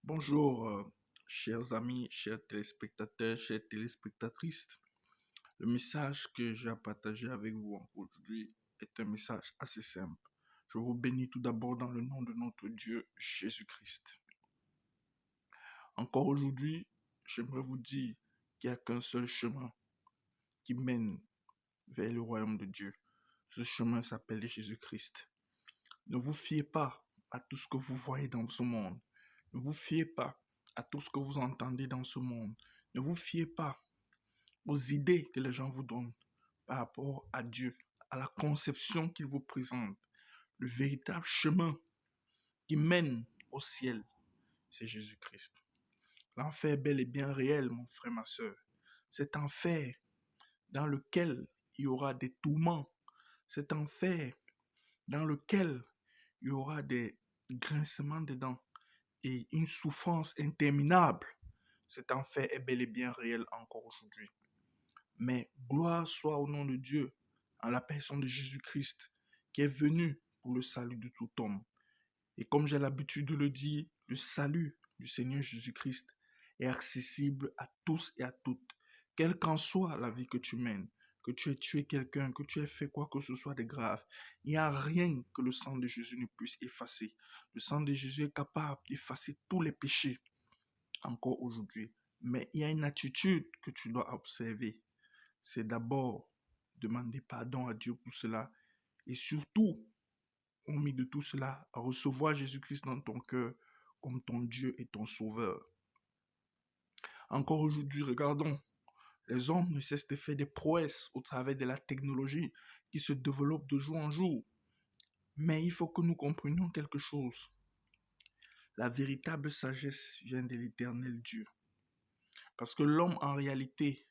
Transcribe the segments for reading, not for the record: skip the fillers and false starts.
Bonjour, chers amis, chers téléspectateurs, chères téléspectatrices. Le message que j'ai à partager avec vous aujourd'hui est un message assez simple. Je vous bénis tout d'abord dans le nom de notre Dieu Jésus-Christ. Encore aujourd'hui, j'aimerais vous dire qu'il n'y a qu'un seul chemin qui mène vers le royaume de Dieu. Ce chemin s'appelle Jésus-Christ. Ne vous fiez pas à tout ce que vous voyez dans ce monde. Ne vous fiez pas à tout ce que vous entendez dans ce monde. Ne vous fiez pas aux idées que les gens vous donnent par rapport à Dieu, à la conception qu'il vous présente. Le véritable chemin qui mène au ciel, c'est Jésus-Christ. L'enfer est bel et bien réel, mon frère, ma soeur. Cet enfer dans lequel il y aura des tourments, cet enfer dans lequel il y aura des grincements de dents et une souffrance interminable. Cet enfer est bel et bien réel encore aujourd'hui. Mais gloire soit au nom de Dieu, en la personne de Jésus-Christ, qui est venu pour le salut de tout homme. Et comme j'ai l'habitude de le dire, le salut du Seigneur Jésus-Christ est accessible à tous et à toutes, quelle qu'en soit la vie que tu mènes, que tu aies tué quelqu'un, que tu aies fait quoi que ce soit de grave. Il n'y a rien que le sang de Jésus ne puisse effacer. Le sang de Jésus est capable d'effacer tous les péchés encore aujourd'hui. Mais il y a une attitude que tu dois observer. C'est d'abord demander pardon à Dieu pour cela et surtout, au milieu de tout cela, recevoir Jésus-Christ dans ton cœur comme ton Dieu et ton Sauveur. Encore aujourd'hui, regardons, les hommes ne cessent de faire des prouesses au travers de la technologie qui se développe de jour en jour. Mais il faut que nous comprenions quelque chose. La véritable sagesse vient de l'Éternel Dieu. Parce que l'homme, en réalité,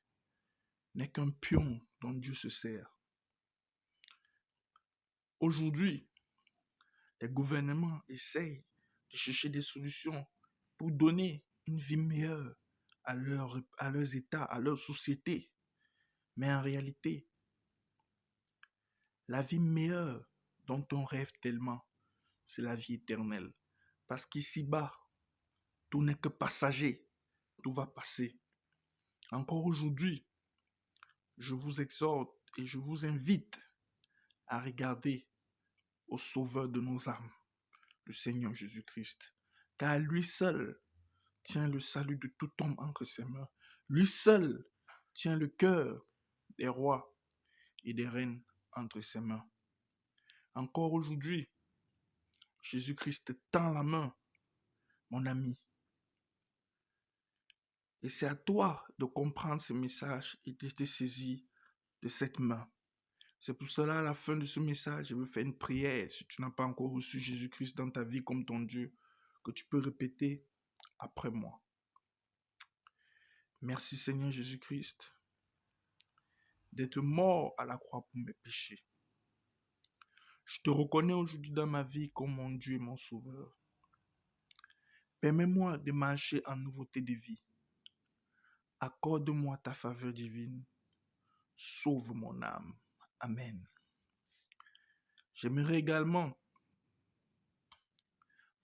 n'est qu'un pion dont Dieu se sert. Aujourd'hui, les gouvernements essayent de chercher des solutions pour donner une vie meilleure à leurs États, à leur société. Mais en réalité, la vie meilleure dont on rêve tellement, c'est la vie éternelle. Parce qu'ici-bas, tout n'est que passager, tout va passer. Encore aujourd'hui, je vous exhorte et je vous invite à regarder au Sauveur de nos âmes, le Seigneur Jésus-Christ. Car lui seul tient le salut de tout homme entre ses mains. Lui seul tient le cœur des rois et des reines entre ses mains. Encore aujourd'hui, Jésus-Christ tend la main, mon ami. Et c'est à toi de comprendre ce message et de te saisir de cette main. C'est pour cela, à la fin de ce message, je veux faire une prière. Si tu n'as pas encore reçu Jésus-Christ dans ta vie comme ton Dieu, que tu peux répéter après moi. Merci Seigneur Jésus-Christ d'être mort à la croix pour mes péchés. Je te reconnais aujourd'hui dans ma vie comme mon Dieu et mon Sauveur. Permets-moi de marcher en nouveauté de vie. Accorde-moi ta faveur divine. Sauve mon âme. Amen. J'aimerais également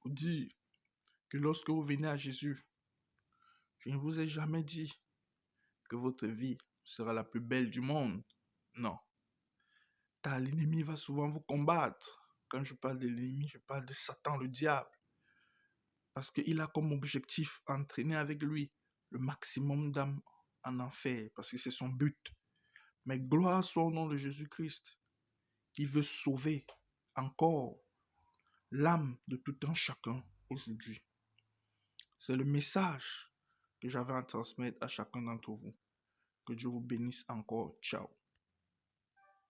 vous dire que lorsque vous venez à Jésus, je ne vous ai jamais dit que votre vie sera la plus belle du monde. Non. Car l'ennemi va souvent vous combattre. Quand je parle de l'ennemi, je parle de Satan, le diable. Parce qu'il a comme objectif entraîner avec lui le maximum d'âmes en enfer. Parce que c'est son but. Mais gloire soit au nom de Jésus-Christ qui veut sauver encore l'âme de tout un chacun aujourd'hui. C'est le message que j'avais à transmettre à chacun d'entre vous. Que Dieu vous bénisse encore. Ciao.